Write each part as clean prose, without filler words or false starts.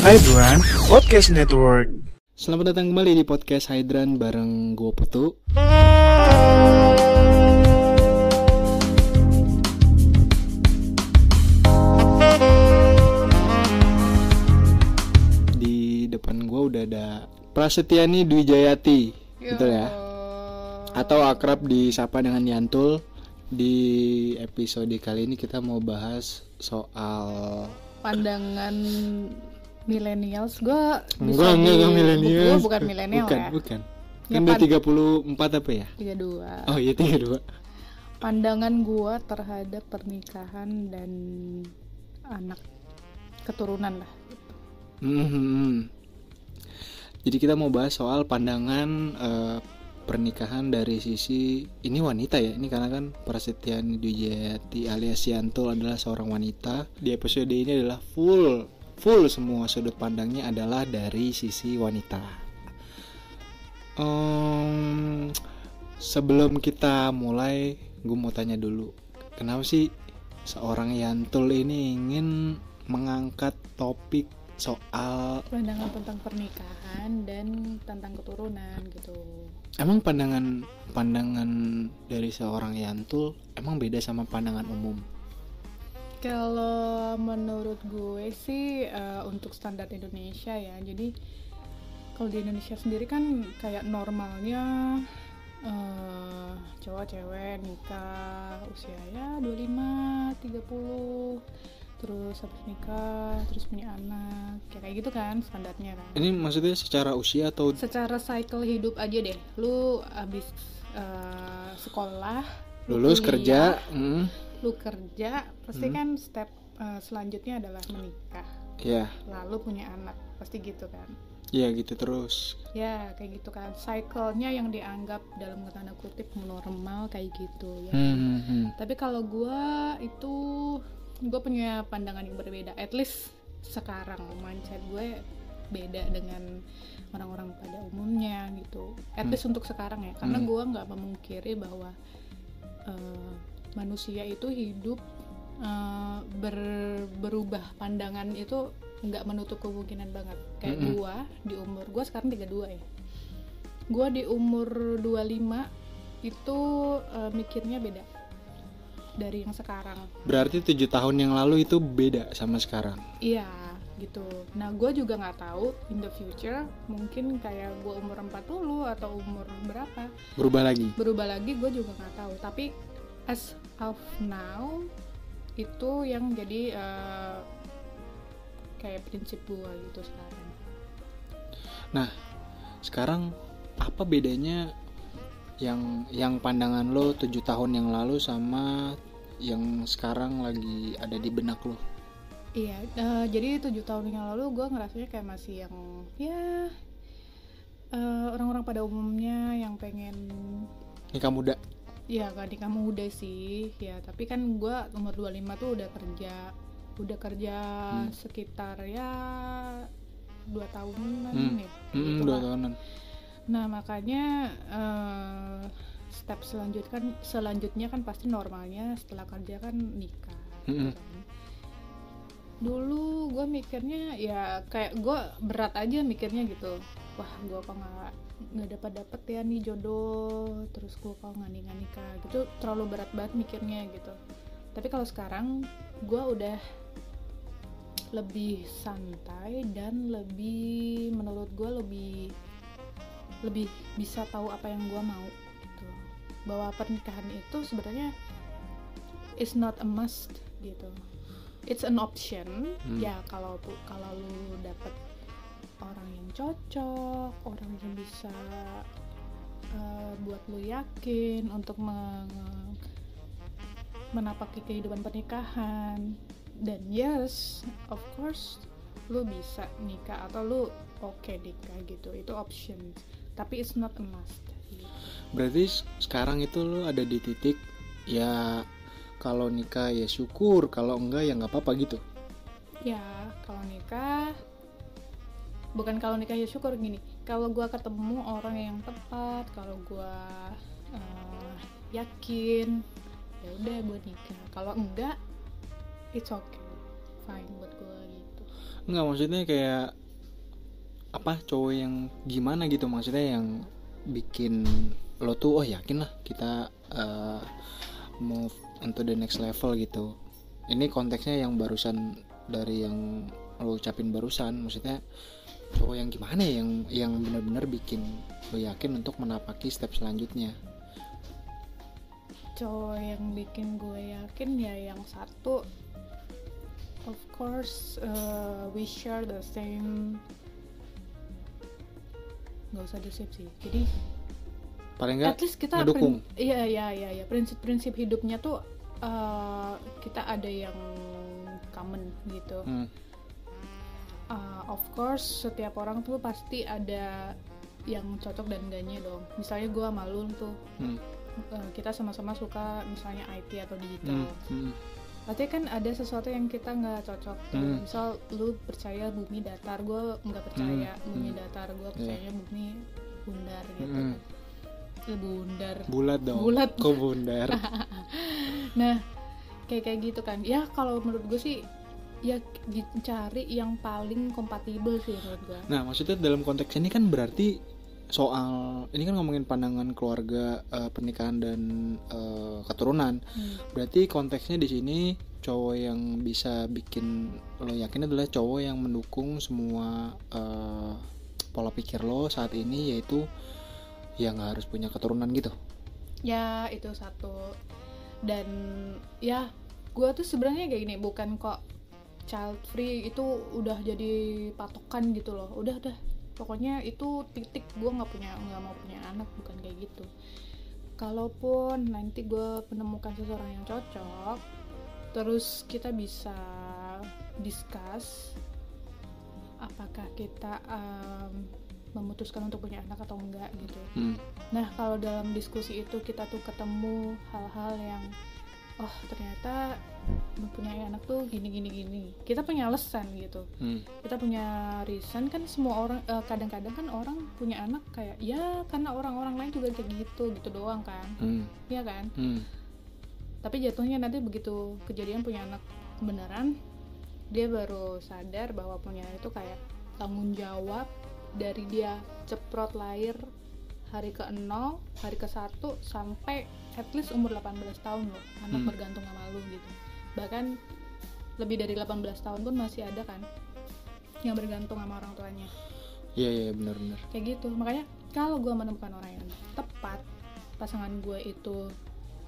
Hydran Podcast Network. Selamat datang kembali di podcast Hydran bareng gue Putu. Di depan gue udah ada Prasetyani Dwi Jayati, betul ya? Atau akrab disapa dengan Yantul. Di episode kali ini kita mau bahas soal pandangan millennials. Gue millennials. bukan milenial ya. Bukan. Kan udah 34 apa ya? 32. Oh iya 32. Pandangan gue terhadap pernikahan dan anak keturunan lah. Jadi kita mau bahas soal pandangan pernikahan dari sisi ini wanita ya. Ini karena kan Prasetyani Dwi Jayati alias Yantul adalah seorang wanita. Di episode ini adalah full semua sudut pandangnya adalah dari sisi wanita. Sebelum kita mulai, gue mau tanya dulu, kenapa sih seorang Yantul ini ingin mengangkat topik soal pandangan tentang pernikahan dan tentang keturunan gitu. Emang pandangan dari seorang Yantul emang beda sama pandangan umum? Kalau menurut gue sih untuk standar Indonesia ya. Jadi kalau di Indonesia sendiri kan kayak normalnya cowok cewek nikah usia ya 25, 30, terus habis nikah, terus punya anak, kayak gitu kan standarnya kan. Ini maksudnya secara usia atau secara cycle hidup aja deh. Lu habis sekolah, lulus kuliah, kerja, lu kerja, pasti kan step selanjutnya adalah menikah. ya, Lalu punya anak, pasti gitu kan. ya gitu terus. Ya kayak gitu kan, cycle-nya yang dianggap dalam tanda kutip normal kayak gitu ya. Tapi kalau gue punya pandangan yang berbeda. At least sekarang mindset gue beda dengan orang-orang pada umumnya gitu. At least untuk sekarang ya, karena gue nggak memungkiri bahwa manusia itu hidup berubah pandangan itu nggak menutup kemungkinan banget. Kayak gue di umur gue sekarang 32 ya. Gue di umur 25 itu mikirnya beda dari yang sekarang. Berarti 7 tahun yang lalu itu beda sama sekarang. Iya gitu. Nah gue juga nggak tahu in the future, mungkin kayak gue umur 40 atau umur berapa berubah lagi gue juga nggak tahu. Tapi as of now itu yang jadi kayak prinsip gue gitu sekarang. Nah sekarang apa bedanya yang pandangan lo 7 tahun yang lalu sama yang sekarang lagi ada di benak lo? Iya, jadi 7 tahun yang lalu gue ngerasanya kayak masih yang ya orang-orang pada umumnya yang pengen Nikah muda? Ya gak nikah muda sih ya, tapi kan gue umur 25 tuh udah kerja sekitar ya 2 tahunan ya gitu 2 tahunan. Nah makanya step selanjutnya kan pasti normalnya setelah kerja kan nikah gitu kan. Dulu gue mikirnya ya kayak gue berat aja mikirnya gitu, wah gue kok nggak dapat ya nih jodoh, terus gue kok nggak nikah gitu, terlalu berat banget mikirnya gitu. Tapi kalau sekarang gue udah lebih santai dan lebih, menurut gue lebih bisa tahu apa yang gue mau gitu. Bahwa pernikahan itu sebenarnya is not a must gitu. It's an option. Ya kalau lu dapet orang yang cocok, orang yang bisa buat lu yakin untuk menapaki kehidupan pernikahan, dan yes, of course lu bisa nikah atau lu oke nikah gitu, itu option. Tapi it's not a must gitu. Berarti sekarang itu lu ada di titik ya kalau nikah ya syukur, kalau enggak ya nggak apa-apa gitu. Ya kalau nikah ya syukur, gini, kalau gue ketemu orang yang tepat, kalau gue yakin, ya udah gue nikah. Kalau enggak, it's okay, fine buat gue gitu. Enggak, maksudnya kayak apa, cowok yang gimana gitu, maksudnya yang bikin lo tuh yakin lah kita move into the next level gitu. Ini konteksnya yang barusan dari yang lo ucapin barusan, maksudnya cowok yang gimana ya, yang benar-benar bikin lo yakin untuk menapaki step selanjutnya. Cowok yang bikin gue yakin ya yang satu, of course we share the same, nggak usah the same sih, jadi Paling nggak at least kita ngedukung. iya prinsip-prinsip hidupnya tuh kita ada yang common gitu. Of course setiap orang tuh pasti ada yang cocok dan enggaknya dong. Misalnya gue sama lu tuh kita sama-sama suka misalnya IT atau digital. Berarti kan ada sesuatu yang kita nggak cocok tuh. Misal lu percaya bumi datar, gue nggak percaya bumi datar, gue percaya bumi bundar gitu. Bundar. Bulat dong. Bulat. Kok bundar? Nah, kayak gitu kan. Ya kalau menurut gue sih ya cari yang paling kompatibel sih menurut gue. Nah, maksudnya dalam konteks ini kan berarti soal ini kan ngomongin pandangan keluarga, pernikahan dan keturunan. Berarti konteksnya di sini cowok yang bisa bikin lo yakin adalah cowok yang mendukung semua pola pikir lo saat ini, yaitu ya nggak harus punya keturunan gitu. Ya itu satu. Dan ya gue tuh sebenarnya kayak gini, bukan kok child free itu udah jadi patokan gitu loh. Udah pokoknya itu titik, gue nggak mau punya anak, bukan kayak gitu. Kalaupun nanti gue menemukan seseorang yang cocok, terus kita bisa discuss apakah kita memutuskan untuk punya anak atau enggak gitu. Nah kalau dalam diskusi itu kita tuh ketemu hal-hal yang ternyata mempunyai anak tuh gini, kita punya alasan gitu. Kita punya reason kan. Semua orang kadang-kadang kan orang punya anak kayak ya karena orang-orang lain juga kayak gitu doang kan. Iya kan. Tapi jatuhnya nanti begitu kejadian punya anak beneran, dia baru sadar bahwa punya anak itu kayak tanggung jawab dari dia ceprot lahir hari ke-0, hari ke-1 sampai at least umur 18 tahun loh, anak bergantung sama lu gitu. Bahkan lebih dari 18 tahun pun masih ada kan yang bergantung sama orang tuanya. Iya benar. Kayak gitu. Makanya kalau gue menemukan orang yang tepat, pasangan gue itu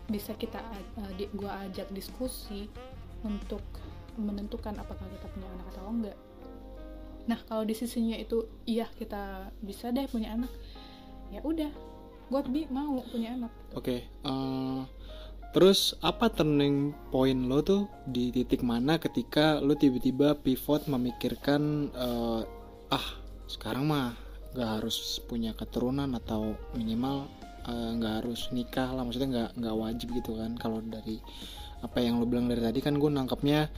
bisa gue ajak diskusi untuk menentukan apakah kita punya anak atau enggak. Nah kalau di sisinya itu iya kita bisa deh punya anak, ya udah gue mau punya anak. Oke. Terus apa turning point lo tuh di titik mana ketika lo tiba-tiba pivot memikirkan sekarang mah gak harus punya keturunan atau minimal gak harus nikah lah, maksudnya gak wajib gitu kan. Kalau dari apa yang lo bilang dari tadi kan gue nangkepnya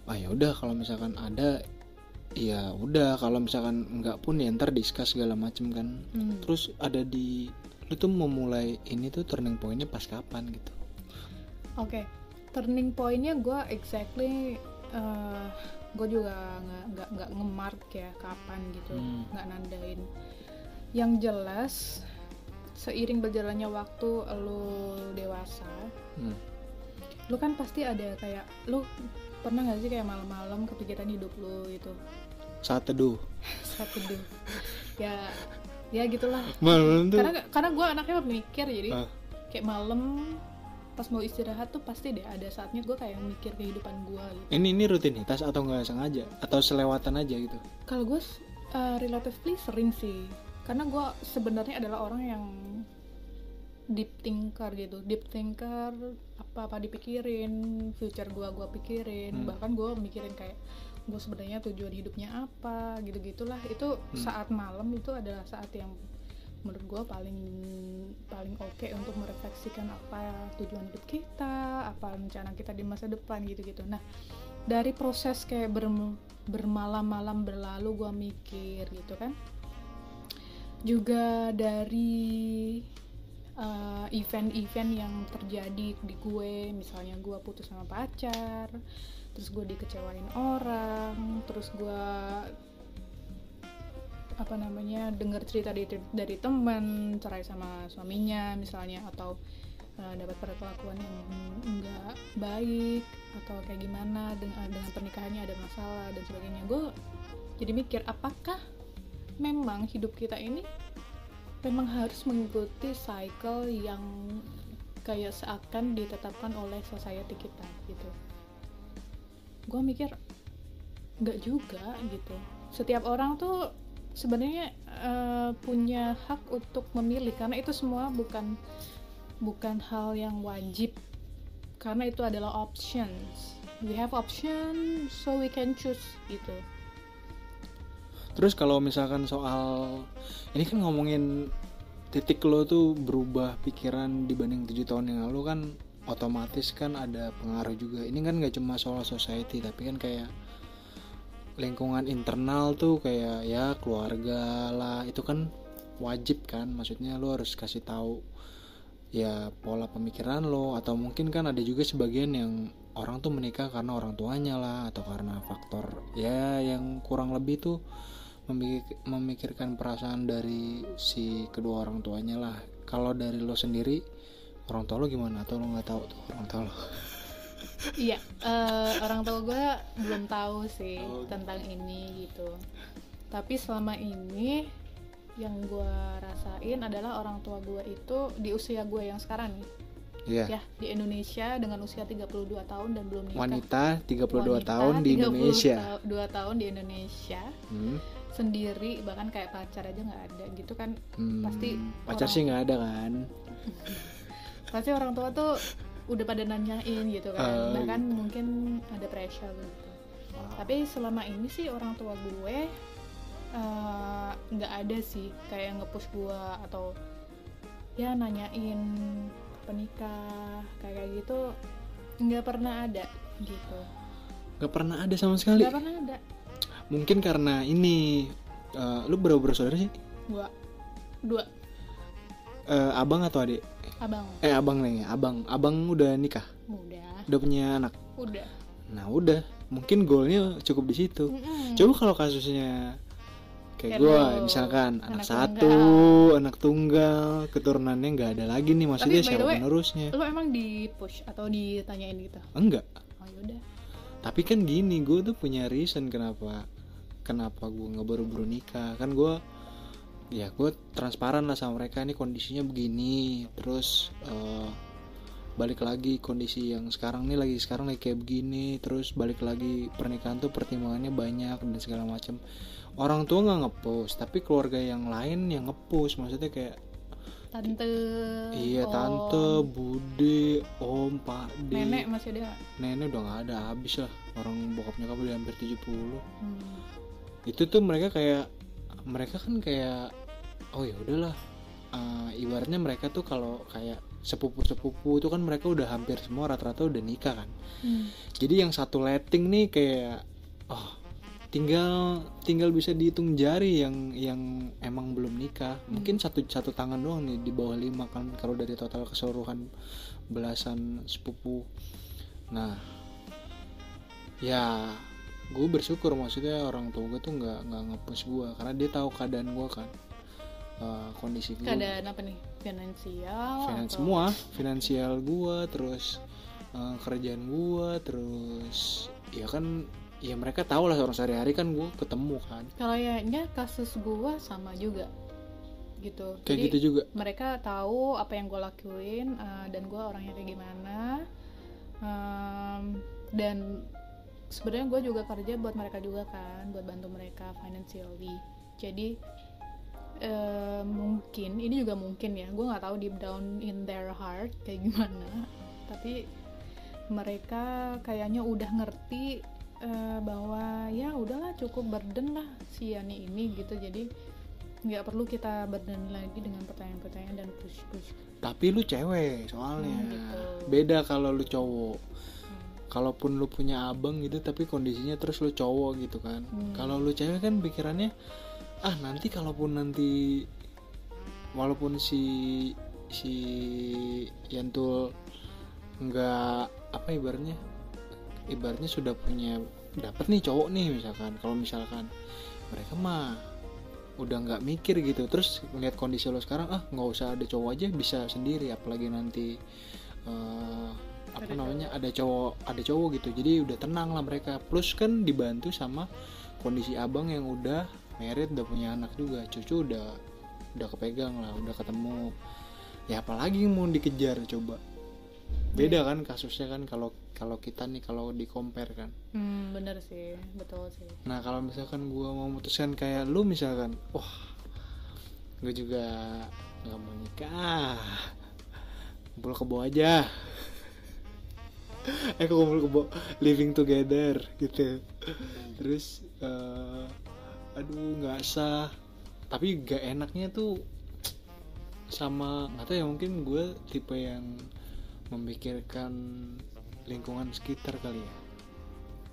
ya udah kalau misalkan ada ya udah, kalau misalkan enggak pun ya ntar discuss segala macem kan. Terus ada di lu tuh memulai ini tuh turning pointnya pas kapan gitu? Oke. Turning pointnya gue exactly gue juga nggak nge-mark ya kapan gitu, nggak nandain. Yang jelas seiring berjalannya waktu lu dewasa, lu kan pasti ada kayak, lu pernah nggak sih kayak malam-malam kepikiran hidup lu gitu? Saat teduh. ya gitulah. Malam tuh. Karena gue anaknya mikir, jadi kayak malam pas mau istirahat tuh pasti deh ada saatnya gue kayak mikir kehidupan gue gitu. Ini rutinitas atau nggak sengaja atau selewatan aja gitu? Kalau gue relatively sering sih, karena gue sebenarnya adalah orang yang deep thinker, apa dipikirin, future gue pikirin, bahkan gue mikirin kayak gue sebenarnya tujuan hidupnya apa, gitu-gitulah. Itu saat malam itu adalah saat yang menurut gue paling oke untuk merefleksikan apa tujuan hidup kita, apa rencana kita di masa depan, gitu-gitu. Nah dari proses kayak bermalam-malam berlalu gue mikir gitu kan, juga dari event-event yang terjadi di gue, misalnya gue putus sama pacar, terus gue dikecewain orang, terus gue dengar cerita dari teman cerai sama suaminya misalnya, atau dapat perlakuan yang enggak baik atau kayak gimana, dengan pernikahannya ada masalah dan sebagainya. Gue jadi mikir, apakah memang hidup kita ini memang harus mengikuti cycle yang kayak seakan ditetapkan oleh society kita gitu. Gue mikir enggak juga gitu. Setiap orang tuh sebenarnya punya hak untuk memilih, karena itu semua bukan hal yang wajib, karena itu adalah options. We have options, so we can choose gitu. Terus kalau misalkan soal ini kan ngomongin titik lo tuh berubah pikiran dibanding 7 tahun yang lalu, kan otomatis kan ada pengaruh juga. Ini kan gak cuma soal society, tapi kan kayak lingkungan internal tuh, kayak ya keluarga lah, itu kan wajib kan, maksudnya lo harus kasih tahu ya pola pemikiran lo, atau mungkin kan ada juga sebagian yang orang tuh menikah karena orang tuanya lah, atau karena faktor ya yang kurang lebih tuh memikirkan perasaan dari si kedua orang tuanya lah. Kalau dari lo sendiri, orang tua lo gimana, atau lo nggak tahu tuh orang tua lo? Iya, orang tua gue belum tahu sih tentang ini gitu. Tapi selama ini yang gue rasain adalah orang tua gue itu di usia gue yang sekarang nih. Iya. Ya, di Indonesia dengan usia 32 tahun dan belum nikah. Wanita 32 tahun di Indonesia. 32 tahun di Indonesia. Sendiri, bahkan kayak pacar aja nggak ada gitu kan. Pasti pacar sih nggak ada kan. Pasti orang tua tuh udah pada nanyain gitu kan, bahkan mungkin ada pressure gitu. Tapi selama ini sih orang tua gue nggak ada sih kayak nge-push gue atau ya nanyain penikah kayak gitu, nggak pernah ada gitu. Nggak pernah ada sama sekali. Nggak pernah ada. Mungkin karena ini lu berapa bersaudara sih? Dua. Abang atau adik? Abang. Abang nih, abang udah nikah? Udah punya anak? Udah. Nah udah, mungkin goalnya cukup di situ. Coba kalau kasusnya kayak gue, misalkan anak satu, anak tunggal, keturunannya nggak ada lagi nih, maksudnya siapa penerusnya? Lo emang di push atau ditanyain gitu? Enggak. Oh yaudah. Tapi kan gini, gue tuh punya reason kenapa gue nggak buru-buru nikah. Kan gue transparan lah sama mereka, ini kondisinya begini, terus balik lagi kondisi yang sekarang lagi kayak begini, terus balik lagi pernikahan tuh pertimbangannya banyak dan segala macam. Orang tua nggak nge-post, tapi keluarga yang lain yang nge-post, maksudnya kayak tante, tante, bude, om, pak de, nenek masih ada. Nenek udah nggak ada, habis lah, orang bokap nyokap udah hampir 70. Itu tuh mereka kan kayak oh ya udahlah, ibaratnya mereka tuh kalau kayak sepupu itu kan mereka udah hampir semua rata-rata udah nikah kan. Jadi yang satu letting nih kayak tinggal bisa dihitung jari yang emang belum nikah. Mungkin satu tangan doang nih di bawah 5 kan kalau dari total keseluruhan belasan sepupu. Nah ya gue bersyukur, maksudnya orang tua gue tuh nggak nge-push gue, karena dia tahu keadaan gue kan, kondisi gue. Keadaan apa nih? Finansial semua, finansial gue, terus kerjaan gue, terus ya kan ya mereka tahu lah orang sehari-hari kan gue ketemu kan. Kayaknya kasus gue sama juga gitu. Kayak jadi gitu juga. Mereka tahu apa yang gue lakuin, dan gue orangnya kayak gimana, dan sebenarnya gue juga kerja buat mereka juga kan, buat bantu mereka financially. Jadi mungkin ini juga mungkin ya, gue nggak tahu deep down in their heart kayak gimana, tapi mereka kayaknya udah ngerti bahwa ya udahlah cukup burden lah si Yani ini gitu. Jadi nggak perlu kita burden lagi dengan pertanyaan-pertanyaan dan push. Tapi lu cewek soalnya gitu. Beda kalau lu cowok. Kalaupun lu punya abang gitu tapi kondisinya terus lu cowok gitu kan. Kalau lu cewek kan pikirannya nanti walaupun si Yantul nggak ibaratnya ibaratnya sudah punya dapat nih cowok nih misalkan, kalau misalkan mereka mah udah nggak mikir gitu, terus ngeliat kondisi lo sekarang, nggak usah ada cowok aja bisa sendiri, apalagi nanti ada cowok gitu, jadi udah tenang lah mereka. Plus kan dibantu sama kondisi abang yang udah married, udah punya anak juga, cucu udah kepegang lah, udah ketemu, ya apalagi mau dikejar coba. Beda kan kasusnya kan kalau kita nih, kalau di compare kan. Bener sih, betul sih. Nah kalau misalkan gue mau memutuskan kayak lu misalkan, gue juga nggak mau nikah, kumpul kebo aja, kumpul kebo, living together gitu. Terus nggak sah, tapi gak enaknya tuh sama, nggak tahu ya, mungkin gue tipe yang memikirkan lingkungan sekitar kali ya,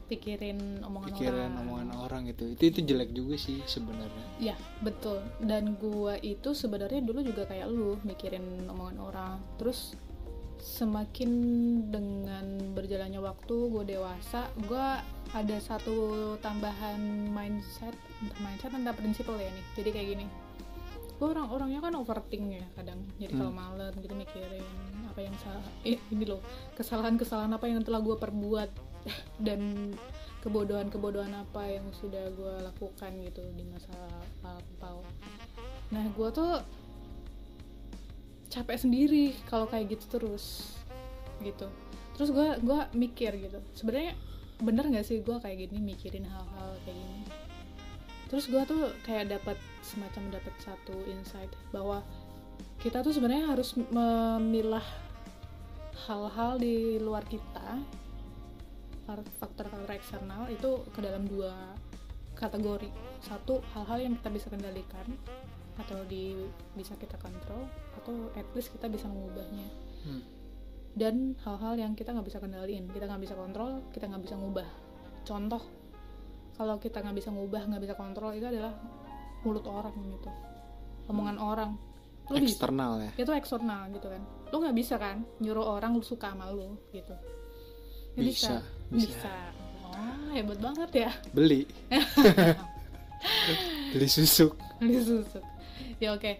pikirin omongan orang gitu. Itu jelek juga sih sebenarnya. Ya betul, dan gua itu sebenarnya dulu juga kayak lu, mikirin omongan orang. Terus semakin dengan berjalannya waktu gue dewasa, gue ada satu tambahan mindset entah prinsipal ya nih. Jadi kayak gini, gue orangnya kan overthink ya kadang, jadi kalau malam gitu mikirin apa yang salah, ini loh, kesalahan apa yang telah gue perbuat dan kebodohan apa yang sudah gue lakukan gitu di masa lampau. Nah gue tuh capek sendiri kalau kayak gitu terus. Terus gue mikir gitu, sebenarnya bener nggak sih gue kayak gini, mikirin hal-hal kayak gini. Terus gue tuh kayak dapat satu insight bahwa kita tuh sebenarnya harus memilah hal-hal di luar kita, faktor-faktor eksternal itu ke dalam dua kategori. Satu, hal-hal yang kita bisa kendalikan atau bisa kita kontrol, atau at least kita bisa mengubahnya. Dan hal-hal yang kita nggak bisa kendaliin, kita nggak bisa kontrol, kita nggak bisa ngubah. Contoh, kalau kita nggak bisa ngubah, nggak bisa kontrol, itu adalah mulut orang gitu, omongan orang. Lu eksternal ya, itu eksternal gitu kan. Lu nggak bisa kan nyuruh orang lu suka sama lu gitu. Bisa. Oh, hebat banget ya. Beli susuk. Ya oke.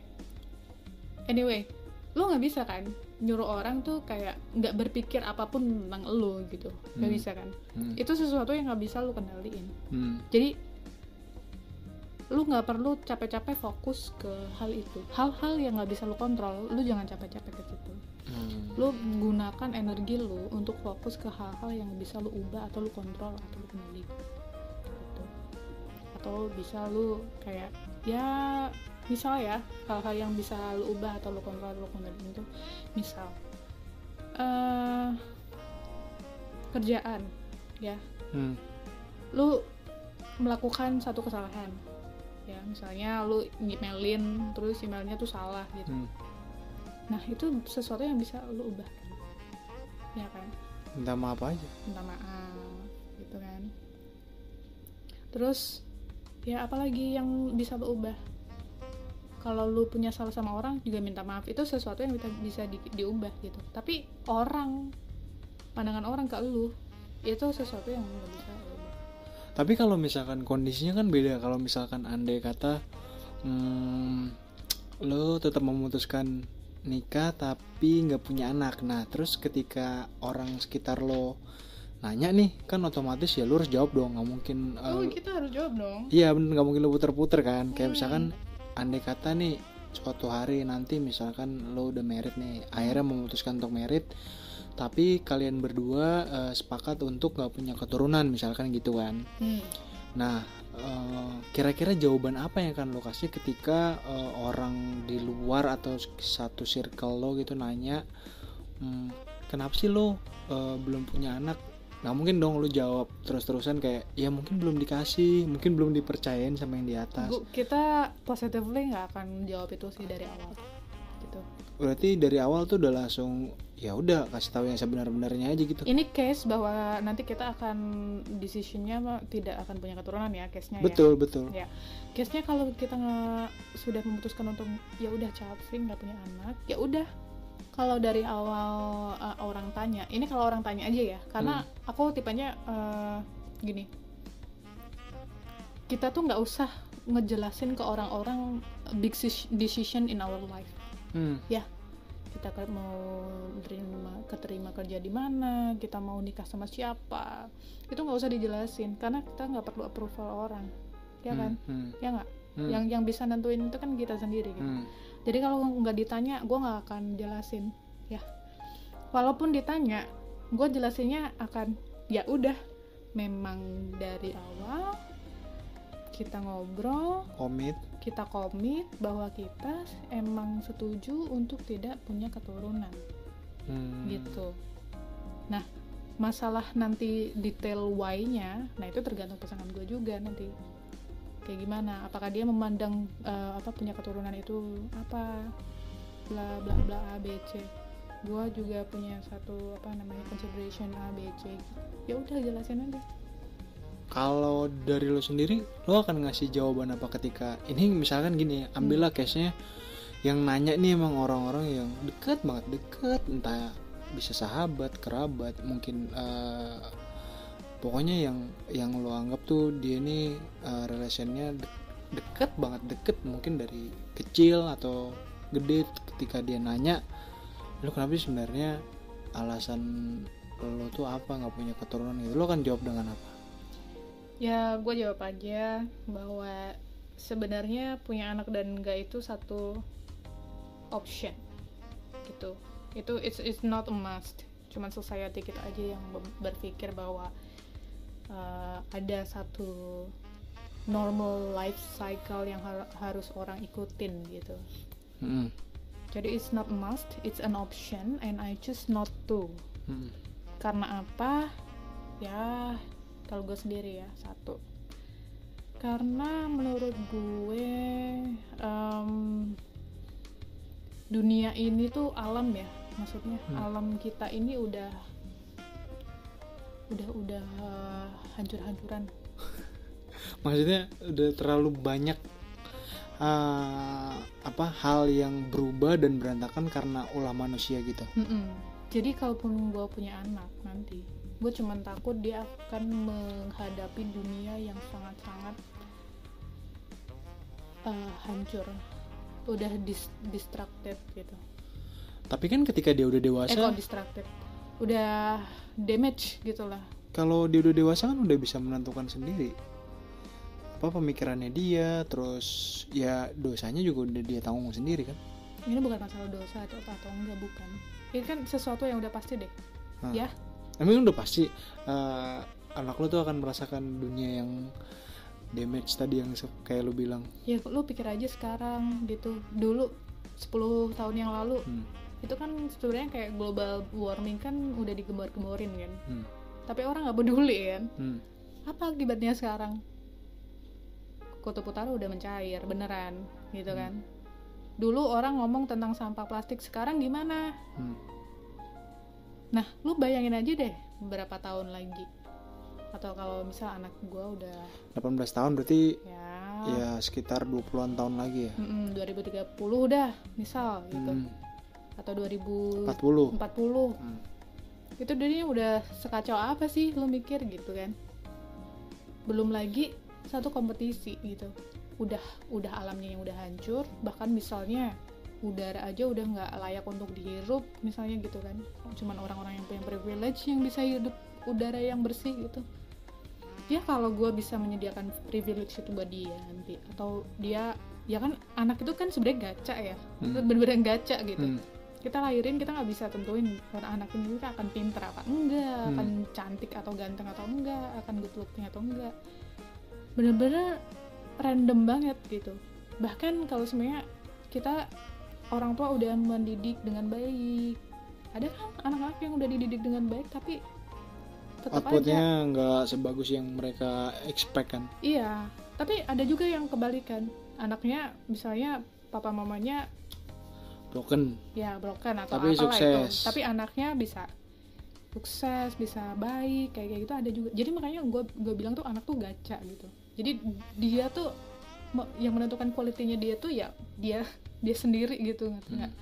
Anyway, lu nggak bisa kan nyuruh orang tuh kayak nggak berpikir apapun tentang lu gitu. Nggak bisa kan. Itu sesuatu yang nggak bisa lu kendaliin. Jadi lu nggak perlu capek-capek fokus ke hal itu. Hal-hal yang nggak bisa lu kontrol, lu jangan capek-capek ke situ. Lu gunakan energi lu untuk fokus ke hal-hal yang bisa lu ubah atau lu kontrol atau lu kendali gitu. Atau bisa lu kayak ya misal ya, hal-hal yang bisa lu ubah atau lu kontrol atau lu kendali itu misal kerjaan ya. Lu melakukan satu kesalahan ya, misalnya lu emailin terus emailnya tuh salah gitu. Nah itu sesuatu yang bisa lu ubah kan, ya kan? Minta maaf aja. Minta maaf gitu kan. Terus ya apalagi yang bisa lu ubah? Kalau lu punya salah sama orang juga minta maaf, itu sesuatu yang bisa diubah gitu. Tapi pandangan orang ke lu itu sesuatu yang nggak bisa lu ubah. Tapi kalau misalkan kondisinya kan beda. Kalau misalkan andai kata lo tetap memutuskan nikah tapi nggak punya anak. Nah terus ketika orang sekitar lo nanya nih, kan otomatis ya lo harus jawab dong. Nggak mungkin kita harus jawab dong. Iya bener, nggak mungkin lo puter-puter kan. Kayak misalkan andai kata nih suatu hari nanti misalkan lo udah married nih, akhirnya memutuskan untuk married, tapi kalian berdua sepakat untuk gak punya keturunan misalkan gitu kan. Nah kira-kira jawaban apa yang akan lo kasih ketika orang di luar atau satu circle lo gitu nanya, kenapa sih lo belum punya anak? Nggak mungkin dong lo jawab terus-terusan kayak ya mungkin belum dikasih, mungkin belum dipercayain sama yang di atas. Kita positively nggak akan jawab itu sih dari awal gitu. Berarti dari awal tuh udah langsung ya udah kasih tahu yang sebenar-benarnya aja gitu. Ini case bahwa nanti kita akan decisionnya tidak akan punya keturunan ya, case-nya. Betul. Ya, case-nya kalau kita sudah memutuskan untuk ya udah child free, nggak punya anak, ya udah Kalau dari awal orang tanya, ini kalau orang tanya aja ya, karena aku tipenya gini, kita tuh nggak usah ngejelasin ke orang-orang big decision in our life. Ya, kita mau keterima kerja di mana, kita mau nikah sama siapa, itu nggak usah dijelasin, karena kita nggak perlu approval orang, ya kan? Ya nggak? Yang bisa nentuin itu kan kita sendiri gitu. Jadi kalau nggak ditanya, gue nggak akan jelasin, ya. Walaupun ditanya, gue jelasinnya akan, ya udah, memang dari awal kita ngobrol, kita komit bahwa kita emang setuju untuk tidak punya keturunan, gitu. Nah, masalah nanti detail why-nya, nah itu tergantung pasangan gue juga nanti. Kayak gimana, apakah dia memandang punya keturunan itu apa, bla bla bla A B C. Gue juga punya satu consideration A B C. Ya udah, jelasin aja. Kalau dari lo sendiri, lo akan ngasih jawaban apa ketika ini, misalkan gini ya, ambillah case-nya yang nanya nih emang orang-orang yang deket banget, entah bisa sahabat, kerabat, mungkin pokoknya yang lo anggap tuh dia ini relationnya deket banget, mungkin dari kecil atau gede. Ketika dia nanya, lo kenapa sih sebenarnya, alasan lo tuh apa nggak punya keturunan gitu, lo kan jawab dengan apa? Ya gue jawab aja bahwa sebenarnya punya anak dan enggak itu satu option gitu. Itu it's not a must. Cuman society kita aja yang berpikir bahwa ada satu normal life cycle yang harus orang ikutin gitu. Jadi it's not a must, it's an option, and I choose not to. Karena apa? Ya kalau gue sendiri ya, satu, karena menurut gue dunia ini tuh alam ya, maksudnya alam kita ini udah hancur-hancuran. Maksudnya udah terlalu banyak hal yang berubah dan berantakan karena ulah manusia gitu. Jadi kalaupun gue punya anak nanti, gue cuman takut dia akan menghadapi dunia yang sangat-sangat hancur, udah distracted gitu. Tapi kan ketika dia udah dewasa, kok distracted, udah damage gitulah. Kalau dia udah dewasa kan udah bisa menentukan sendiri apa pemikirannya dia, terus ya dosanya juga udah dia tanggung sendiri kan. Ini bukan masalah dosa atau enggak, bukan. Ini kan sesuatu yang udah pasti deh. Ya. Emang udah pasti anak lo tuh akan merasakan dunia yang damage tadi yang kayak lo bilang. Ya lo pikir aja sekarang gitu. Dulu 10 tahun yang lalu itu kan sebenarnya kayak global warming kan udah digembar-gemborin kan. Tapi orang nggak peduli kan. Apa akibatnya sekarang? Kutub utara udah mencair beneran gitu kan. Dulu orang ngomong tentang sampah plastik, sekarang gimana? Nah, lu bayangin aja deh berapa tahun lagi. Atau kalau misal anak gue udah 18 tahun berarti ya sekitar 20-an tahun lagi ya. 2030 udah misal gitu. Atau 2040. Itu dunia udah sekacau apa sih lu mikir gitu kan. Belum lagi satu kompetisi gitu. Udah alamnya yang udah hancur, bahkan misalnya udara aja udah nggak layak untuk dihirup misalnya gitu kan. Cuman orang-orang yang punya privilege yang bisa hidup udara yang bersih gitu. Ya kalau gue bisa menyediakan privilege itu buat dia nanti, atau dia, ya kan anak itu kan sebenarnya gacha ya, bener-bener gacha gitu. Kita lahirin, kita nggak bisa tentuin karena anak ini kita akan pinter apa enggak, akan cantik atau ganteng atau enggak, akan good looking atau enggak. Bener-bener random banget gitu. Bahkan kalau sebenarnya kita orang tua udah mendidik dengan baik, ada kan anak-anak yang udah dididik dengan baik tapi tetap outputnya nggak sebagus yang mereka expect kan. Iya, tapi ada juga yang kebalikan, anaknya misalnya papa mamanya broken atau tapi sukses itu, tapi anaknya bisa sukses, bisa baik kayak gitu ada juga. Jadi makanya gue bilang tuh anak tuh gacha gitu. Jadi dia tuh yang menentukan kualitinya dia tuh ya dia sendiri gitu, nggak.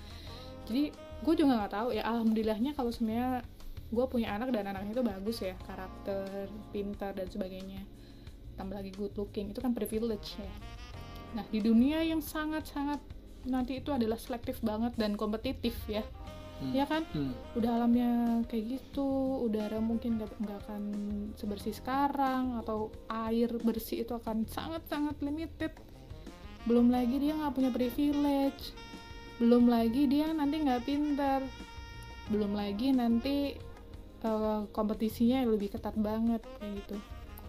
Jadi gue juga nggak tahu ya, alhamdulillahnya kalau sebenarnya gue punya anak dan anaknya itu bagus ya, karakter, pintar dan sebagainya, tambah lagi good looking, itu kan privilege ya. Nah di dunia yang sangat-sangat nanti itu adalah selektif banget dan kompetitif ya, ya kan, udah alamnya kayak gitu, udara mungkin nggak akan sebersih sekarang, atau air bersih itu akan sangat-sangat limited, belum lagi dia nggak punya privilege, belum lagi dia nanti nggak pintar, belum lagi nanti kompetisinya lebih ketat banget kayak gitu.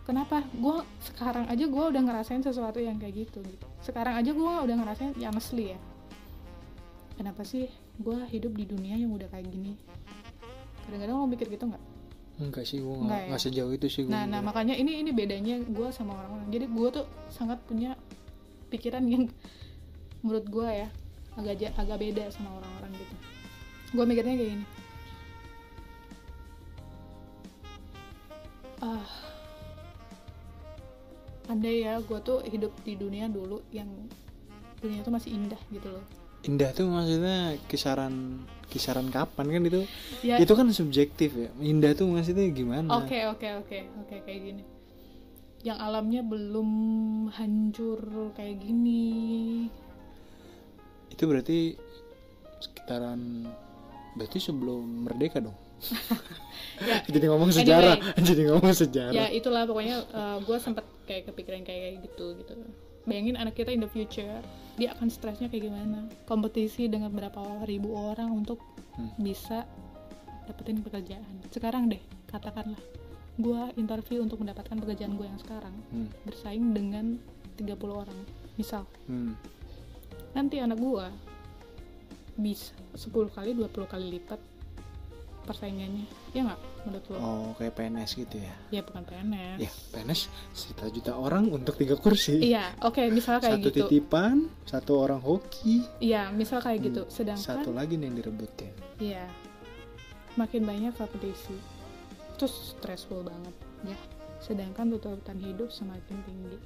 Kenapa? Gue sekarang aja gue udah ngerasain sesuatu yang kayak gitu. Sekarang aja gue udah ngerasain, yang asli ya. Kenapa sih gue hidup di dunia yang udah kayak gini? Kadang-kadang lo mikir gitu nggak? Enggak sih, gue Enggak nggak ya? sejauh itu sih gue. Nah makanya ini bedanya gue sama orang-orang. Jadi gue tuh sangat punya pikiran yang menurut gue ya agak beda sama orang-orang gitu. Gue mikirnya kayak gini. Andai ya gue tuh hidup di dunia dulu yang dunia tuh masih indah gitu loh. Indah tuh maksudnya kisaran kapan kan itu? Ya, itu kan subjektif ya. Indah tuh maksudnya gimana? Oke kayak gini. Yang alamnya belum hancur kayak gini. Itu berarti berarti sebelum merdeka dong. Ya, jadi ngomong sejarah. Ya itulah pokoknya gue sempet kayak kepikiran kayak gitu. Bayangin anak kita in the future, dia akan stresnya kayak gimana? Kompetisi dengan berapa ribu orang untuk bisa dapetin pekerjaan. Sekarang deh, katakanlah gue interview untuk mendapatkan pekerjaan gue yang sekarang, bersaing dengan 30 orang misal. Nanti anak gue bisa 10 kali 20 kali lipat persaingannya, ya nggak menurut lo? Oh, kayak PNS gitu ya? Ya bukan PNS. Ya PNS 1 juta orang untuk 3 kursi. Iya, oke, misal kayak 1 gitu. 1 titipan, 1 orang hoki. Iya, misal kayak gitu. Sedangkan 1 lagi nih yang direbutin. Iya, makin banyak kompetisi, terus stressful banget ya. Sedangkan tuntutan hidup semakin tinggi.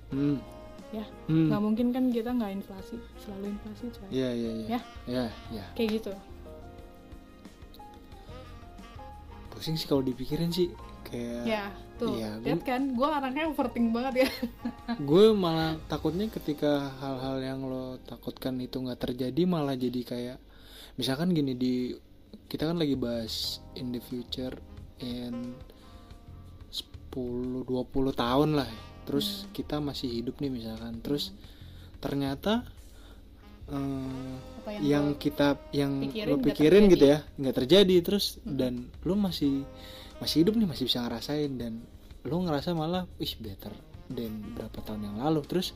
Ya, nggak mungkin kan kita nggak inflasi, selalu inflasi coy. Iya. Ya. Kayak gitu. Pusing sih kalau dipikirin sih, kayak. Ya, tuh. Ya, lihat kan, gue anaknya overthink banget ya. Gue malah takutnya ketika hal-hal yang lo takutkan itu nggak terjadi, malah jadi kayak, misalkan gini, kita kan lagi bahas in the future in 10-20 tahun lah. Terus kita masih hidup nih misalkan, terus ternyata yang lo pikirin gitu ya nggak terjadi, terus dan lo masih hidup nih, masih bisa ngerasain, dan lo ngerasa malah better dan berapa tahun yang lalu. Terus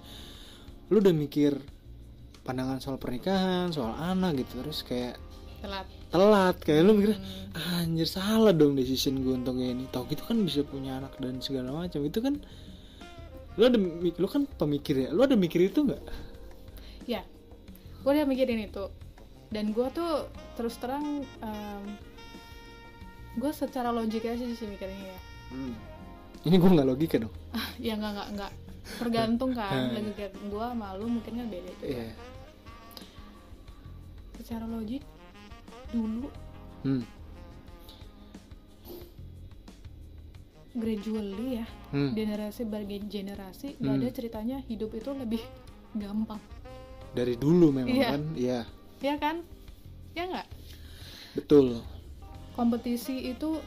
lo udah mikir pandangan soal pernikahan, soal anak gitu, terus kayak telat kayak lo mikir anjir salah dong decision gue untuk ini, tau gitu kan bisa punya anak dan segala macam. Itu kan lo kan pemikir ya, lo ada mikir itu nggak? Ya, gue udah mikirin itu, dan gue tuh terus terang gue secara logik aja sih mikirnya ya. Ini gue nggak logika dong? Ya nggak tergantung kan, logika gue malu mungkin kan beda itu. Yeah. Secara logik dulu gradually ya, generasi bagi generasi nggak ada ceritanya hidup itu lebih gampang dari dulu memang. Iya. Kan ya kan, ya nggak, betul. kompetisi itu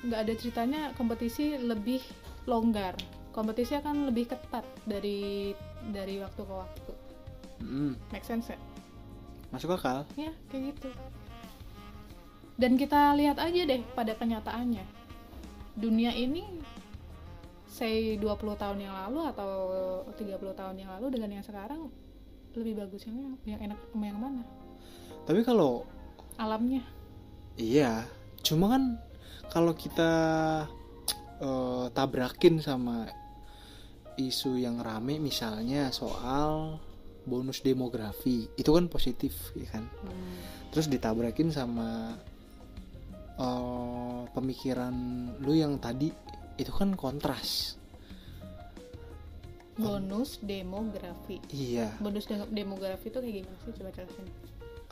nggak ada ceritanya, kompetisi lebih longgar, kompetisi akan lebih ketat dari waktu ke waktu. Make sense ya? Masuk akal ya, kayak gitu. Dan kita lihat aja deh pada kenyataannya, dunia ini say 20 tahun yang lalu atau 30 tahun yang lalu dengan yang sekarang, lebih bagus yang enak sama yang mana? Tapi kalau alamnya, iya, cuma kan kalau kita tabrakin sama isu yang rame, misalnya soal bonus demografi, itu kan positif ya kan. Terus ditabrakin sama pemikiran lu yang tadi, itu kan kontras. Bonus demografi. Iya. Bonus demografi itu kayak gimana sih? Coba jelasin.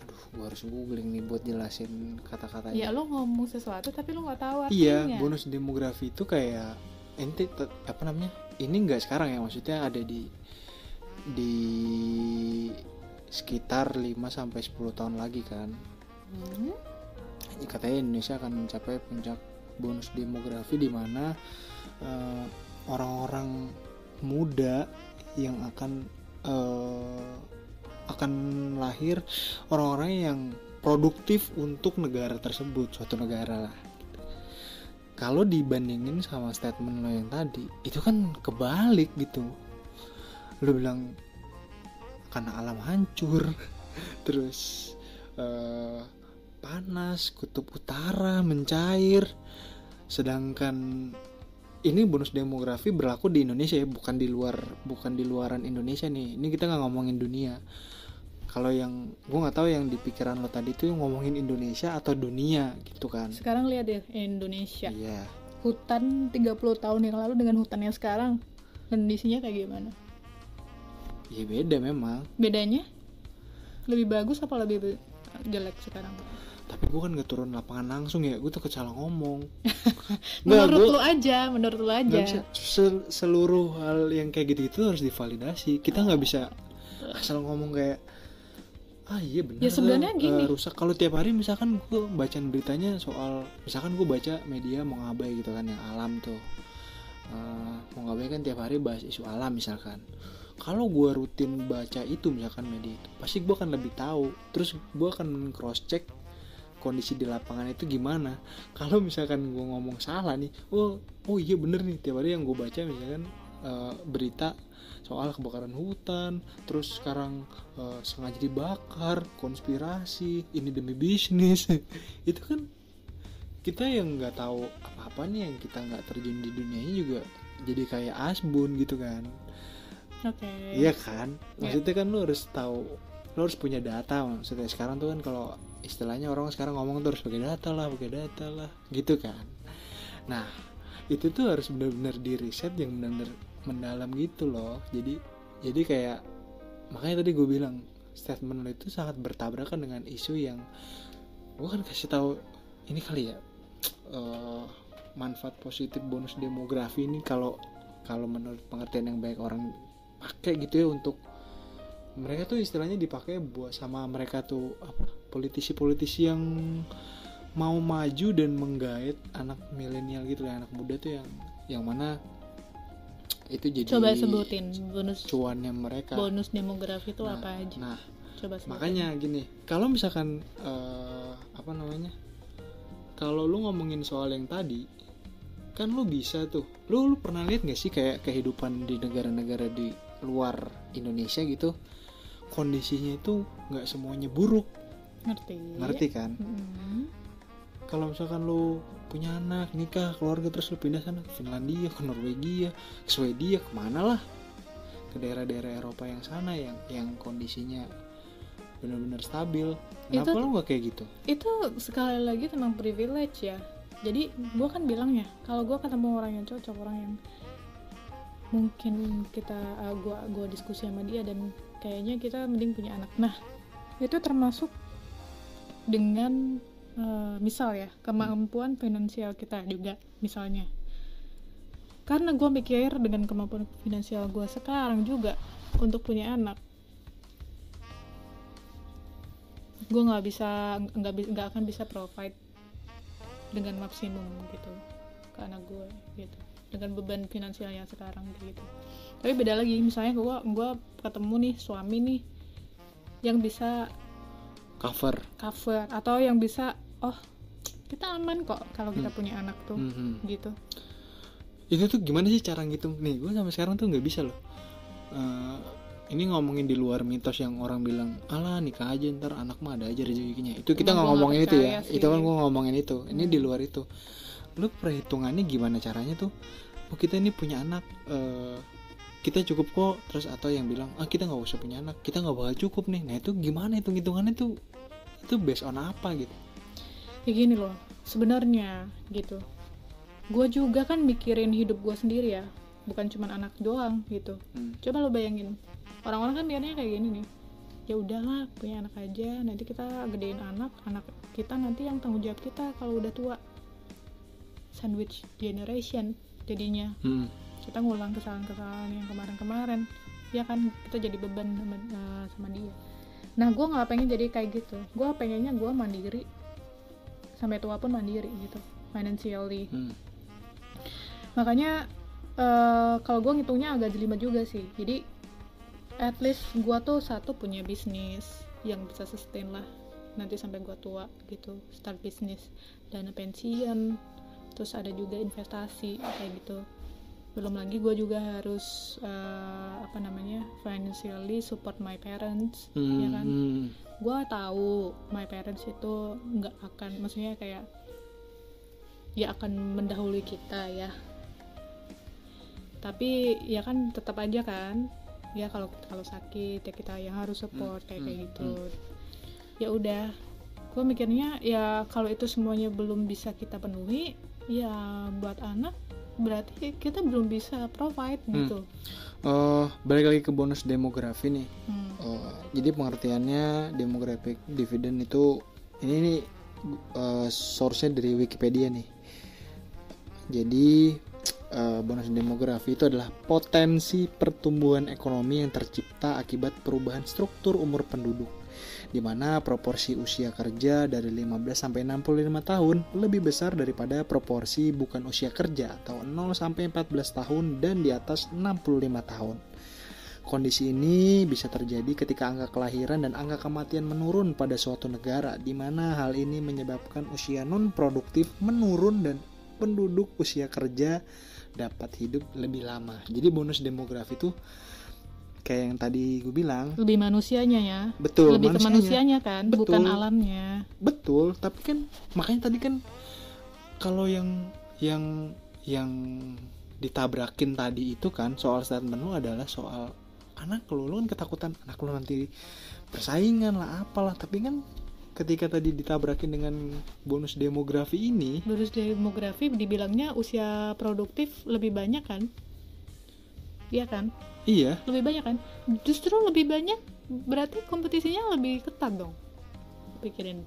Aduh, gue harus googling nih buat jelasin kata-katanya. Ya lo ngomong sesuatu tapi lo nggak tahu Iya, artinya. bonus demografi itu kayak ente apa namanya? Ini nggak sekarang ya, maksudnya ada di sekitar 5 sampai 10 tahun lagi kan. Katanya Indonesia akan mencapai puncak bonus demografi di mana orang-orang muda yang akan lahir, orang-orang yang produktif untuk negara tersebut, suatu negara lah. Kalau dibandingin sama statement lo yang tadi, itu kan kebalik gitu. Lo bilang karena alam hancur, terus panas, kutub utara mencair, sedangkan ini bonus demografi berlaku di Indonesia ya, bukan di luaran Indonesia nih. Ini kita nggak ngomongin dunia. Kalau yang gue nggak tahu yang di pikiran lo tadi itu ngomongin Indonesia atau dunia gitu kan. Sekarang lihat deh Indonesia. Iya. Hutan 30 tahun yang lalu dengan hutan yang sekarang, kondisinya kayak gimana? Ya beda memang. Bedanya? Lebih bagus apa lebih jelek sekarang? Tapi gue kan gak turun lapangan langsung ya, gue tuh salah ngomong. Menurut lu aja. Gak bisa, seluruh hal yang kayak gitu harus divalidasi. Kita nggak bisa asal ngomong kayak iya benar. Ya sebenarnya gini. Rusak. Kalau tiap hari misalkan gue baca beritanya soal, misalkan gue baca media Mongabai gitu kan, yang alam tuh. Mongabai kan tiap hari bahas isu alam misalkan. Kalau gue rutin baca itu misalkan media itu, pasti gue akan lebih tahu. Terus gue akan cross check kondisi di lapangan itu gimana. Kalau misalkan gue ngomong salah nih, oh iya bener nih, tiap hari yang gue baca misalkan berita soal kebakaran hutan, terus sekarang sengaja dibakar, konspirasi, ini demi bisnis. Itu kan kita yang nggak tahu apa-apa nih, yang kita nggak terjun di dunianya juga jadi kayak asbun gitu kan. Oke. Iya kan, maksudnya kan lo harus tahu, lo harus punya data. Maksudnya sekarang tuh kan kalau istilahnya orang sekarang ngomong terus pakai data lah gitu kan. Nah itu tuh harus benar-benar di riset yang benar-benar mendalam gitu loh. Jadi kayak makanya tadi gue bilang statement lo itu sangat bertabrakan dengan isu yang gue kan kasih tahu ini kali ya, manfaat positif bonus demografi ini kalau menurut pengertian yang banyak orang pakai gitu ya, untuk mereka tuh istilahnya dipakai buat sama mereka tuh apa, politisi-politisi yang mau maju dan menggait anak milenial gitu lah, anak muda tuh yang mana itu jadi coba sebutin bonus cuannya mereka. Bonus demografi itu apa aja? Nah, coba sebutin. Makanya gini, kalau misalkan kalau lu ngomongin soal yang tadi, kan lu bisa tuh, lu pernah lihat nggak sih kayak kehidupan di negara-negara di luar Indonesia gitu, kondisinya itu nggak semuanya buruk. Ngerti kan? Kalau misalkan lu punya anak, nikah, keluarga, terus lu pindah sana ke Finlandia, ke Norwegia, ke Swedia, kemana lah, ke daerah-daerah Eropa yang sana yang kondisinya benar-benar stabil. Kenapa lu nggak kayak gitu? Itu sekali lagi tentang privilege ya. Jadi gue kan bilang ya, kalau gue ketemu orang yang cocok, orang yang mungkin kita gue diskusi sama dia dan kayaknya kita mending punya anak. Nah itu termasuk dengan misal ya kemampuan finansial kita juga misalnya. Karena gue mikir dengan kemampuan finansial gue sekarang juga untuk punya anak, gue nggak akan bisa provide dengan maksimum gitu ke anak gue gitu, dengan beban finansial yang sekarang gitu. Tapi beda lagi misalnya gue ketemu nih suami nih yang bisa cover atau yang bisa kita aman kok kalau kita punya anak tuh gitu. Itu tuh gimana sih cara ngitung nih? Gue sampai sekarang tuh nggak bisa loh. Ini ngomongin di luar mitos yang orang bilang alah nikah aja ntar anak mah ada aja rezekinya. Itu kita nggak ngomongin itu ya. Itu kan gue ngomongin itu. Ini di luar itu. Lu perhitungannya gimana caranya tuh? Oh kita ini punya anak, kita cukup kok. Terus atau yang bilang kita nggak usah punya anak, kita nggak bakal cukup nih. Nah itu gimana hitungannya tuh? Itu based on apa gitu? Kayak gini loh sebenarnya gitu. Gue juga kan mikirin hidup gue sendiri ya, bukan cuma anak doang gitu. Coba lo bayangin, orang-orang kan biasanya kayak gini nih, ya udahlah punya anak aja, nanti kita gedein anak kita nanti yang tanggung jawab kita kalau udah tua. Sandwich generation jadinya. Kita ngulang kesalahan-kesalahan yang kemarin-kemarin, ya kan, kita jadi beban sama dia. Nah gue nggak pengen jadi kayak gitu. Gue pengennya gue mandiri sampai tua pun mandiri gitu, financially. Makanya kalau gue ngitungnya agak jelimet juga sih. Jadi at least gue tuh satu punya bisnis yang bisa sustain lah nanti sampai gue tua gitu, start bisnis, dana pensiun, terus ada juga investasi kayak gitu. Belum lagi gue juga harus financially support my parents, ya kan. Gue tahu my parents itu nggak akan, maksudnya kayak ya akan mendahului kita ya, tapi ya kan tetap aja kan ya, kalau sakit ya kita yang harus support kayak gitu. Ya udah, gue mikirnya ya kalau itu semuanya belum bisa kita penuhi, ya buat anak berarti kita belum bisa provide gitu. Balik lagi ke bonus demografi nih. Jadi pengertiannya demographic dividend itu ini source-nya dari Wikipedia nih. Jadi bonus demografi itu adalah potensi pertumbuhan ekonomi yang tercipta akibat perubahan struktur umur penduduk, di mana proporsi usia kerja dari 15 sampai 65 tahun lebih besar daripada proporsi bukan usia kerja atau 0 sampai 14 tahun dan di atas 65 tahun. Kondisi ini bisa terjadi ketika angka kelahiran dan angka kematian menurun pada suatu negara, di mana hal ini menyebabkan usia non-produktif menurun dan penduduk usia kerja dapat hidup lebih lama. Jadi bonus demografi itu kayak yang tadi gue bilang, lebih manusianya ya. Betul, lebih ke manusianya kan, betul, bukan alamnya. Betul, tapi kan makanya tadi kan kalau yang ditabrakin tadi itu kan soal statement lu adalah soal anak lu kan ketakutan anak lu nanti persaingan lah apalah, tapi kan ketika tadi ditabrakin dengan bonus demografi ini, bonus demografi dibilangnya usia produktif lebih banyak kan? Iya kan? Iya. Lebih banyak kan? Justru lebih banyak berarti kompetisinya lebih ketat dong. Pikirin.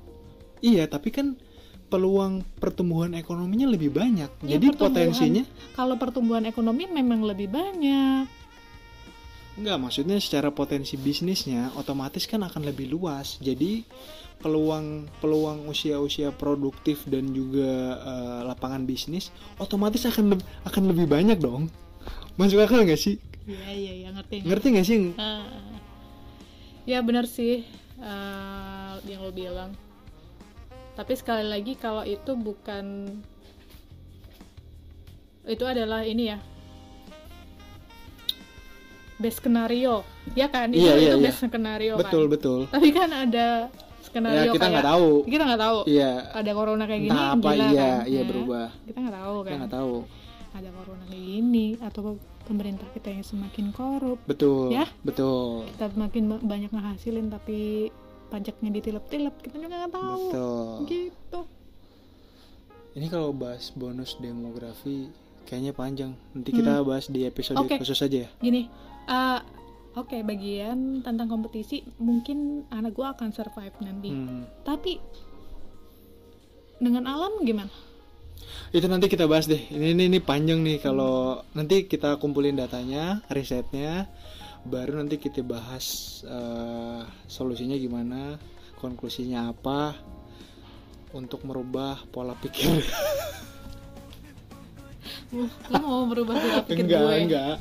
Iya, tapi kan peluang pertumbuhan ekonominya lebih banyak. Ya, jadi potensinya kalau pertumbuhan ekonomi memang lebih banyak. Enggak, maksudnya secara potensi bisnisnya otomatis kan akan lebih luas. Jadi peluang usia produktif dan juga lapangan bisnis otomatis akan lebih banyak dong. Masuk akal nggak sih? Iya ngerti nggak sih? Ya benar sih yang lo bilang. Tapi sekali lagi kalau itu adalah ini ya, best skenario, ya kan? Itu best skenario kan. Betul. Tapi kan ada skenario ya, kita nggak tahu. Iya. Ada corona kayak gini. Nah, apa gila, iya kan? berubah. Kita nggak tahu kan. Kita nggak tahu. Ada corona kayak gini atau pemerintah kita yang semakin korup. Betul. Ya. Betul. Kita makin banyak ngehasilin tapi pajaknya ditilep-tilep, kita juga nggak tahu. Betul. Gitu. Ini kalau bahas bonus demografi kayaknya panjang. Nanti kita bahas di episode khusus aja ya. Gini. Bagian tentang kompetisi mungkin anak gue akan survive nanti. Tapi dengan alam gimana? Itu nanti kita bahas deh. Ini panjang nih, kalau nanti kita kumpulin datanya, risetnya, baru nanti kita bahas solusinya gimana, konklusinya apa untuk merubah pola pikir. Lu mau merubah pola pikir gue? Enggak.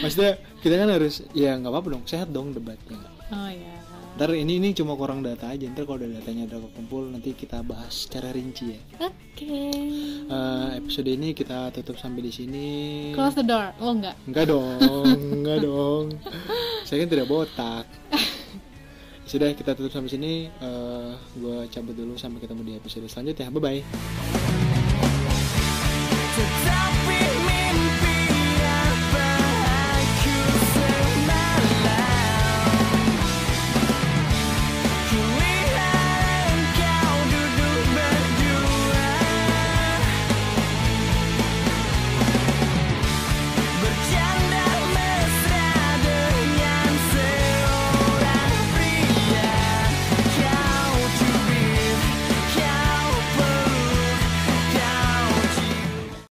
Maksudnya kita kan harus, ya nggak apa-apa dong, sehat dong debatnya. Oh ya. Ntar ini cuma kurang data aja. Ntar kalau datanya udah kekumpul nanti kita bahas secara rinci ya. Oke. Episode ini kita tutup sampai di sini. Close the door. Oh enggak. Enggak dong. Saya kan tidak botak. Sudah, kita tutup sampai sini. Gue cabut dulu, sampai ketemu di episode selanjutnya. Bye bye.